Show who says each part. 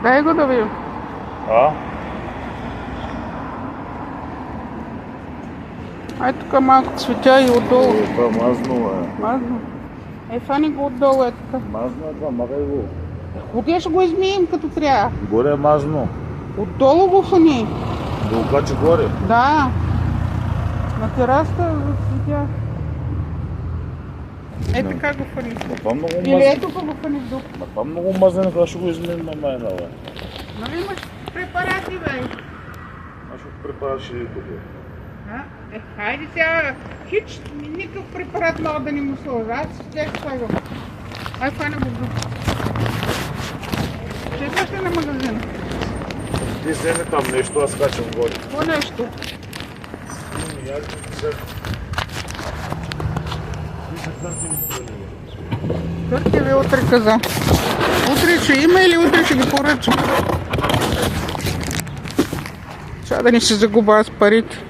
Speaker 1: Дай го да видим.
Speaker 2: А?
Speaker 1: Ай тук малко цветя и отдолу.
Speaker 2: Това мазно е.
Speaker 1: Мазно. Фани го отдолу е така.
Speaker 2: Мазно е това, махай го.
Speaker 1: Откъде ще го измием като трябва?
Speaker 2: Горе е мазно.
Speaker 1: Отдолу го фани.
Speaker 2: Да окачи горе.
Speaker 1: Да. На терасата за цветя. Така го фани.
Speaker 2: Това много
Speaker 1: Или
Speaker 2: мазно.
Speaker 1: ето го фани в дух.
Speaker 2: Това много мазно, това ще го изминем на майна, бе.
Speaker 1: Нали имаш препарати, бе?
Speaker 2: Аз ще препараш и тук.
Speaker 1: Хайде сега, хич, никакъв препарат мога да не му сложа. Аз ще слагам. Ай, фана го дух. Чекаш ли на магазина?
Speaker 2: Ти вземе там нещо, аз качам горе.
Speaker 1: Какво нещо? Търтеви утре каза. Утре ще има или утре ще ги поръчам? Сега да не се загуба с парите.